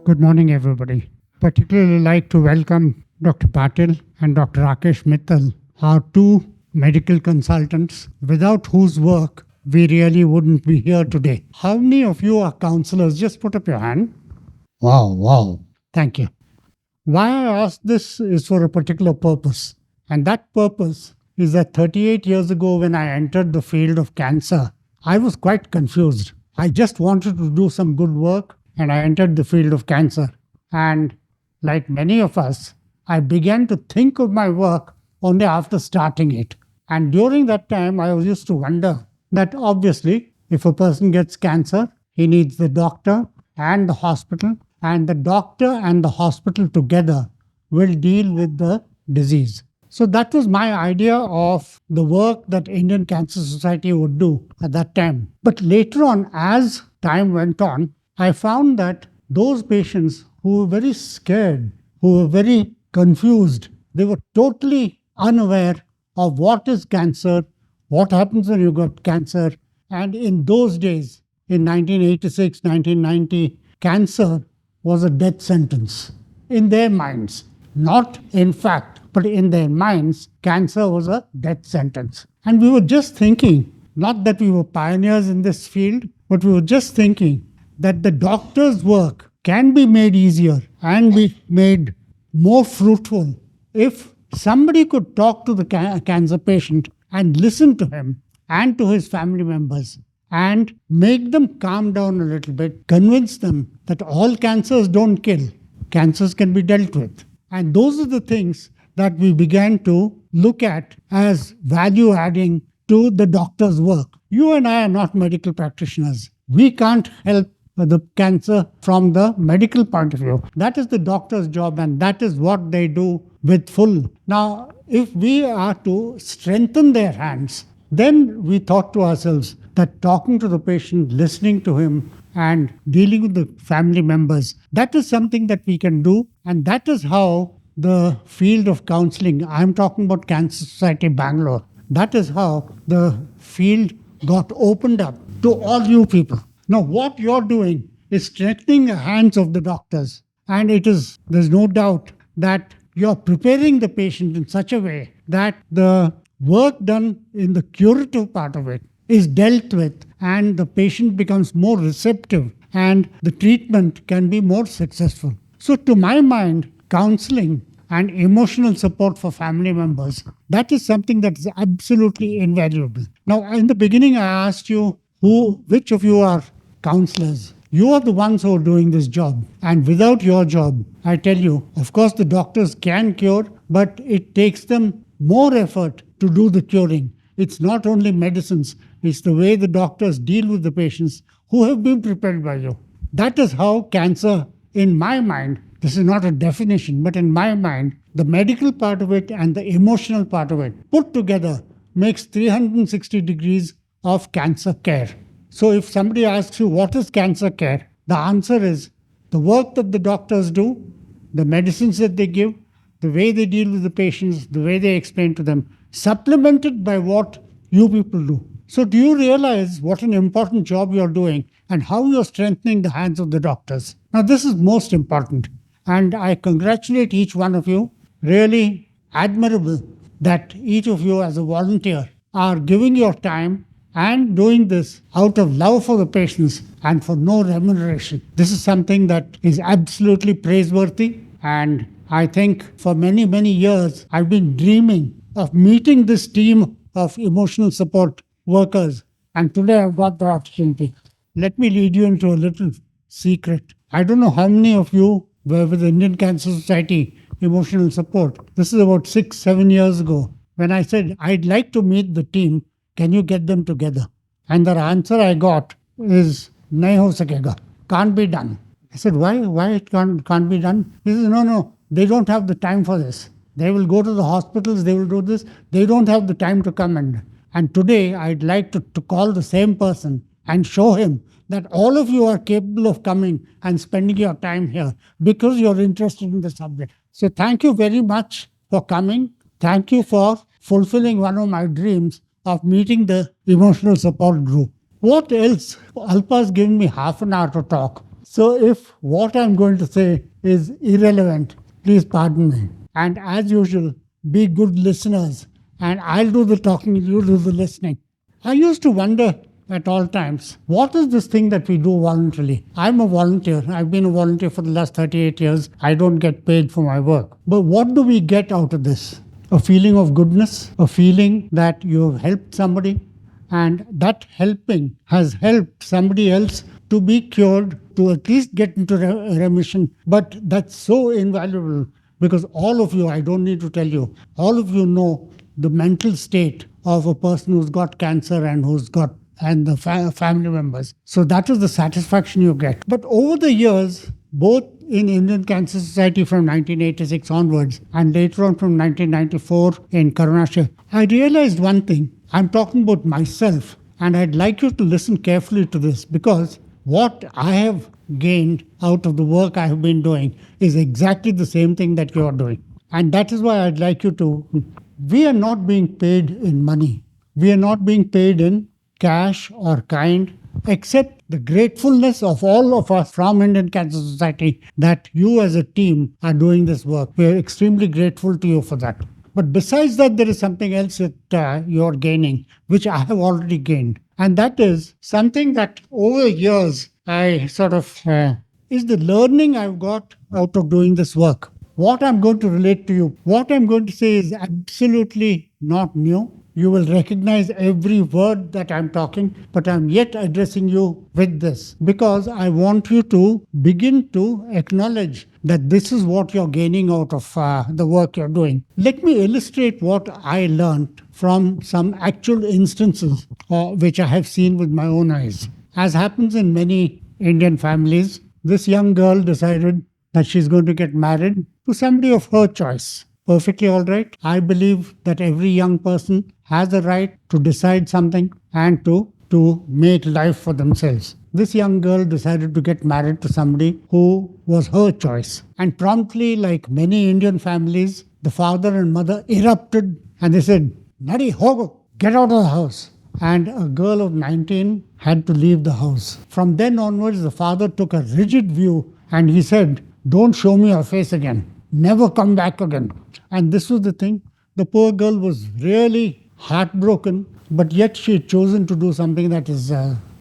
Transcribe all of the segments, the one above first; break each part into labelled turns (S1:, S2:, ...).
S1: Good morning, everybody. Particularly like to welcome Dr. Patil and Dr. Rakesh Mittal, our two medical consultants, without whose work we really wouldn't be here today. How many of you are counselors? Just put up your hand. Wow, wow. Thank you. Why I ask this is for a particular purpose. And that purpose is that 38 years ago, when I entered the field of cancer, I was quite confused. I just wanted to do some good work and I entered the field of cancer. And like many of us, I began to think of my work only after starting it. And during that time, I was used to wonder that obviously, if a person gets cancer, he needs the doctor and the hospital, and the doctor and the hospital together will deal with the disease. So that was my idea of the work that Indian Cancer Society would do at that time. But later on, as time went on, I found that those patients who were very scared, who were very confused, they were totally unaware of what is cancer, what happens when you got cancer. And in those days, in 1986, 1990, cancer was a death sentence in their minds. Not in fact, but in their minds, cancer was a death sentence. And we were just thinking, not that we were pioneers in this field, but we were just thinking that the doctor's work can be made easier and be made more fruitful if somebody could talk to the cancer patient and listen to him and to his family members and make them calm down a little bit, convince them that all cancers don't kill, cancers can be dealt with. And those are the things that we began to look at as value adding to the doctor's work. You and I are not medical practitioners. We can't help the cancer from the medical point of view. That is the doctor's job, and that is what they do with full. Now, if we are to strengthen their hands, then we thought to ourselves that talking to the patient, listening to him, and dealing with the family members, that is something that we can do. And that is how the field of counseling, I'm talking about Cancer Society Bangalore, that is how the field got opened up to all you people. Now, what you're doing is strengthening the hands of the doctors. And there's no doubt that you're preparing the patient in such a way that the work done in the curative part of it is dealt with and the patient becomes more receptive and the treatment can be more successful. So to my mind, counseling and emotional support for family members, that is something that is absolutely invaluable. Now, in the beginning, I asked you which of you are counselors. You are the ones who are doing this job. And without your job, I tell you, of course, the doctors can cure, but it takes them more effort to do the curing. It's not only medicines, it's the way the doctors deal with the patients who have been prepared by you. That is how cancer, in my mind, this is not a definition, but in my mind, the medical part of it and the emotional part of it put together makes 360 degrees of cancer care. So if somebody asks you, what is cancer care? The answer is the work that the doctors do, the medicines that they give, the way they deal with the patients, the way they explain to them, supplemented by what you people do. So do you realize what an important job you're doing and how you're strengthening the hands of the doctors? Now, this is most important. And I congratulate each one of you. Really admirable that each of you as a volunteer are giving your time and doing this out of love for the patients and for no remuneration. This is something that is absolutely praiseworthy. And I think for many, many years, I've been dreaming of meeting this team of emotional support workers. And today I've got the opportunity. Let me lead you into a little secret. I don't know how many of you were with the Indian Cancer Society emotional support. This is about 6-7 years ago when I said, I'd like to meet the team. Can you get them together? And the answer I got is, nahi ho sakega. Can't be done. I said, why? Why it can't be done? He says, no, they don't have the time for this. They will go to the hospitals, they will do this. They don't have the time to come and today I'd like to call the same person and show him that all of you are capable of coming and spending your time here because you're interested in the subject. So thank you very much for coming. Thank you for fulfilling one of my dreams of meeting the emotional support group. What else? Alpa's given me half an hour to talk. So if what I'm going to say is irrelevant, please pardon me. And as usual, be good listeners. And I'll do the talking, you do the listening. I used to wonder at all times, what is this thing that we do voluntarily? I'm a volunteer. I've been a volunteer for the last 38 years. I don't get paid for my work. But what do we get out of this? A feeling of goodness, a feeling that you've helped somebody, and that helping has helped somebody else to be cured, to at least get into remission. But that's so invaluable because all of you, I don't need to tell you, all of you know the mental state of a person who's got cancer and who's got and the family members. So that is the satisfaction you get. But over the years, both in Indian Cancer Society from 1986 onwards and later on from 1994 in Karunashaya, I realized one thing. I'm talking about myself, and I'd like you to listen carefully to this because what I have gained out of the work I have been doing is exactly the same thing that you are doing. And that is why I'd like you to. We are not being paid in money. We are not being paid in cash or kind, except the gratefulness of all of us from Indian Cancer Society that you as a team are doing this work. We are extremely grateful to you for that. But besides that, there is something else that you're gaining, which I have already gained. And that is something that over years I sort of is the learning I've got out of doing this work. What I'm going to relate to you, what I'm going to say is absolutely not new. You will recognize every word that I'm talking, but I'm yet addressing you with this because I want you to begin to acknowledge that this is what you're gaining out of the work you're doing. Let me illustrate what I learned from some actual instances which I have seen with my own eyes. As happens in many Indian families, this young girl decided that she's going to get married to somebody of her choice. Perfectly all right. I believe that every young person has a right to decide something and to make life for themselves. This young girl decided to get married to somebody who was her choice. And promptly, like many Indian families, the father and mother erupted and they said, Nadi, hogo, get out of the house. And a girl of 19 had to leave the house. From then onwards, the father took a rigid view and he said, don't show me your face again. Never come back again. And this was the thing. The poor girl was really heartbroken, but yet she had chosen to do something that is...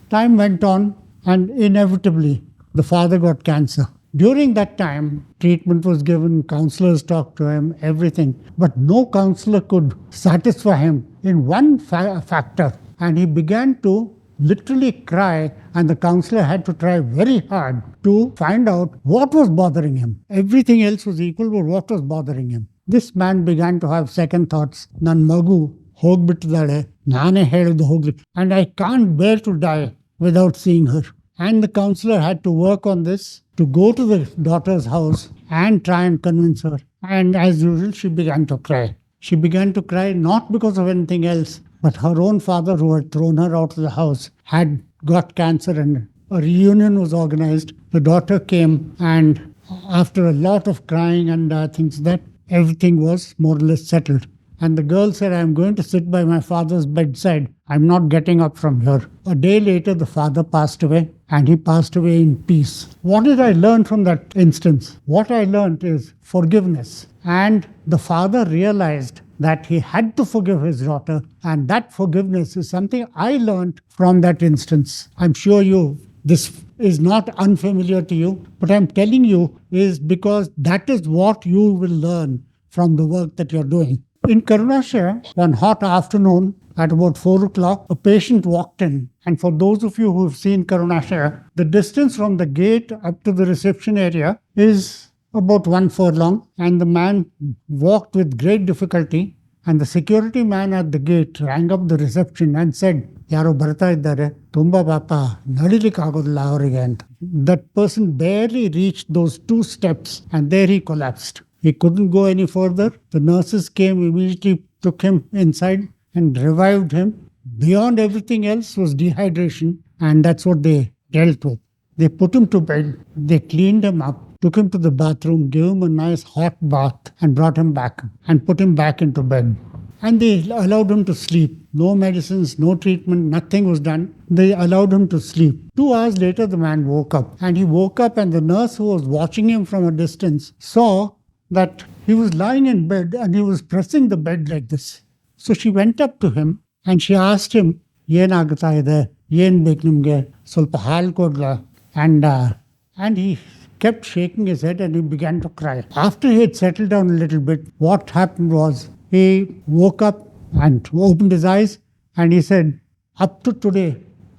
S1: time went on and inevitably the father got cancer. During that time, treatment was given, counselors talked to him, everything. But no counselor could satisfy him in one factor. And he began to literally cry, and the counselor had to try very hard to find out what was bothering him. Everything else was equal, but what was bothering him? This man began to have second thoughts. Nan magu hogbitidale, nane helidu hogli, and I can't bear to die without seeing her. And the counselor had to work on this, to go to the daughter's house and try and convince her. And as usual, she began to cry. She began to cry not because of anything else, but her own father, who had thrown her out of the house, had got cancer and a reunion was organized. The daughter came, and after a lot of crying and things, that everything was more or less settled. And the girl said, I'm going to sit by my father's bedside. I'm not getting up from here. A day later, the father passed away, and he passed away in peace. What did I learn from that instance? What I learned is forgiveness. And the father realized that he had to forgive his daughter, and that forgiveness is something I learned from that instance. I'm sure this is not unfamiliar to you, but I'm telling you is because that is what you will learn from the work that you're doing. In Karunashaya, one hot afternoon at about 4 o'clock, a patient walked in. And for those of you who have seen Karunashaya, the distance from the gate up to the reception area is about 1 furlong. And the man walked with great difficulty. And the security man at the gate rang up the reception and said, Yaro barta iddare, tumba papa, nadilikagodilla avrige anta. That person barely reached those 2 steps and there he collapsed. He couldn't go any further. The nurses came, immediately took him inside and revived him. Beyond everything else was dehydration, and that's what they dealt with. They put him to bed, they cleaned him up, took him to the bathroom, gave him a nice hot bath and brought him back and put him back into bed. And they allowed him to sleep. No medicines, no treatment, nothing was done. They allowed him to sleep. 2 hours later, the man woke up. And he woke up, and the nurse who was watching him from a distance saw that he was lying in bed and he was pressing the bed like this. So she went up to him and she asked him, "Yen agata ide, yen ಬೇಕು ನಿಮಗೆ ಸ್ವಲ್ಪ ಹಾಲು ಕೊಡ್ಲಾ?" And he kept shaking his head and he began to cry. After he had settled down a little bit, what happened was he woke up and opened his eyes and he said, "Up to today,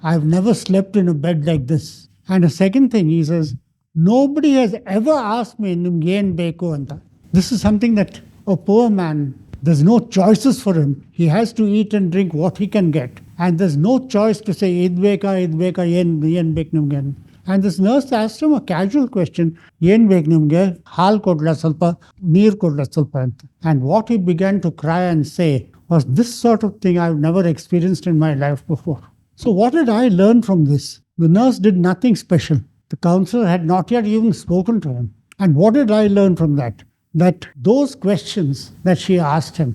S1: I've never slept in a bed like this." And the second thing, he says, "Nobody has ever asked me, "Nimge yen beku anta." This is something that a poor man, there's no choices for him. He has to eat and drink what he can get. And there's no choice to say, "Id beka, yen bek nimge." And this nurse asked him a casual question, "Yen bek nimge, hal kodla salpa, neer kodla salpa anta." And what he began to cry and say was, "This sort of thing I've never experienced in my life before." So what did I learn from this? The nurse did nothing special. The counselor had not yet even spoken to him. And what did I learn from that? That those questions that she asked him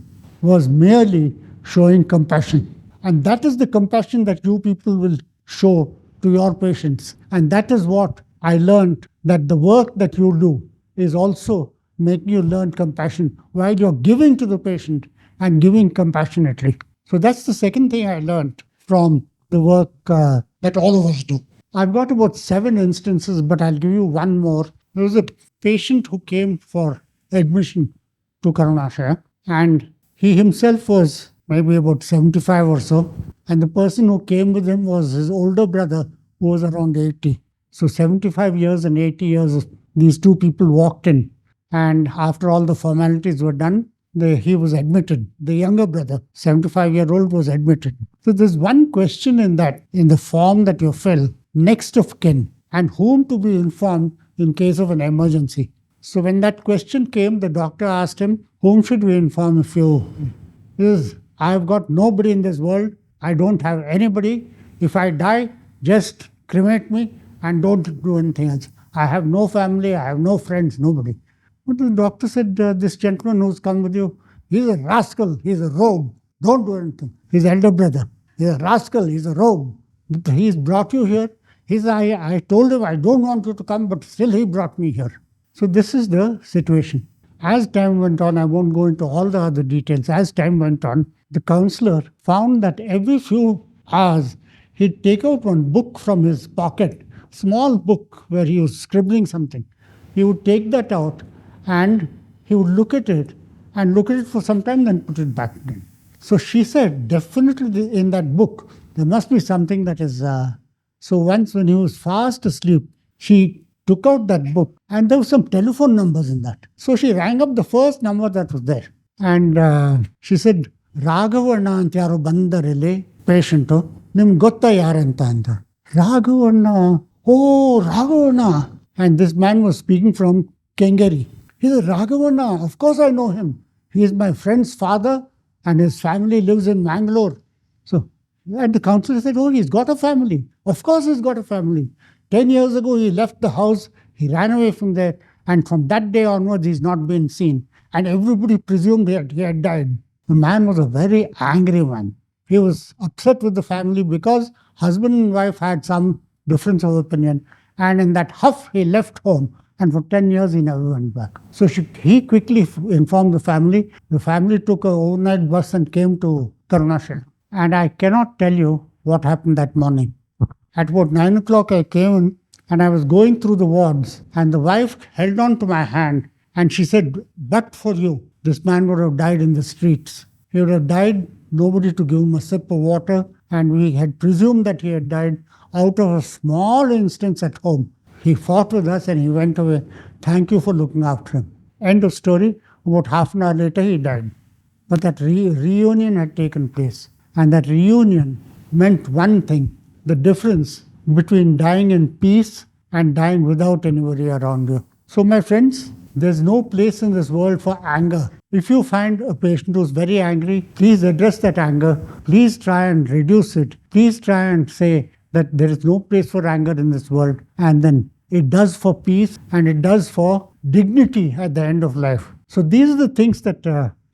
S1: was merely showing compassion. And that is the compassion that you people will show to your patients. And that is what I learned, that the work that you do is also making you learn compassion while you're giving to the patient and giving compassionately. So that's the second thing I learned from the work that all of us do. I've got about 7 instances, but I'll give you one more. There was a patient who came for admission to Karunashaya, and he himself was maybe about 75 or so, and the person who came with him was his older brother, who was around 80. So 75 years and 80 years, these two people walked in, and after all the formalities were done, he was admitted. The younger brother, 75-year-old, was admitted. So there's one question in the form that you fill, next of kin, and whom to be informed in case of an emergency. So when that question came, the doctor asked him, "Whom should we inform if you..." "I've got nobody in this world. I don't have anybody. If I die, just cremate me and don't do anything else. I have no family, I have no friends, nobody." But the doctor said, "This gentleman who's come with you, he's a rascal, he's a rogue. Don't do anything." His elder brother, "He's a rascal, he's a rogue. He's brought you here. I told him I don't want you to come, but still he brought me here." So this is the situation. As time went on, I won't go into all the other details. As time went on, the counselor found that every few hours, he'd take out one book from his pocket, small book where he was scribbling something. He would take that out and he would look at it for some time, then put it back again. So she said, definitely in that book, there must be something that is... So once when he was fast asleep, she took out that book and there were some telephone numbers in that. So she rang up the first number that was there. And she said, "Raghavarna anta yaro bandarile, patient, nim gotta yaranta anta." "Raghavarna, oh Raghavarna." And this man was speaking from Kengeri. He said, "Raghavarna, of course I know him. He is my friend's father and his family lives in Mangalore." So, and the counselor said, "Oh, he's got a family. Of course he's got a family. 10 years ago, he left the house, he ran away from there, and from that day onwards, he's not been seen." And everybody presumed he had died. The man was a very angry man. He was upset with the family because husband and wife had some difference of opinion. And in that huff, he left home. And for 10 years, he never went back. So he quickly informed the family. The family took an overnight bus and came to Karunashaya. And I cannot tell you what happened that morning. At about 9 o'clock, I came in and I was going through the wards. And the wife held on to my hand and she said, "But for you, this man would have died in the streets. He would have died, nobody to give him a sip of water. And we had presumed that he had died out of a small instance at home. He fought with us and he went away. Thank you for looking after him." End of story. About half an hour later, he died. But that reunion had taken place. And that reunion meant one thing, the difference between dying in peace and dying without anybody around you. So my friends, there's no place in this world for anger. If you find a patient who's very angry, please address that anger. Please try and reduce it. Please try and say that there is no place for anger in this world. And then it does for peace and it does for dignity at the end of life. So these are the things that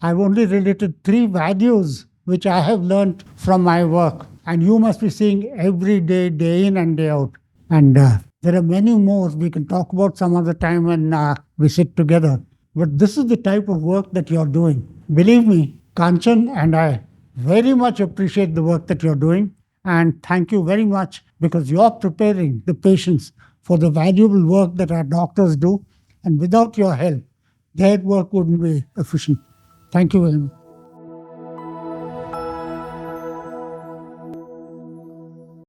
S1: I've only related 3 values which I have learned from my work. And you must be seeing every day, day in and day out. And there are many more we can talk about some other time when we sit together. But this is the type of work that you're doing. Believe me, Kanchan and I very much appreciate the work that you're doing. And thank you very much because you're preparing the patients for the valuable work that our doctors do. And without your help, their work wouldn't be efficient. Thank you very much.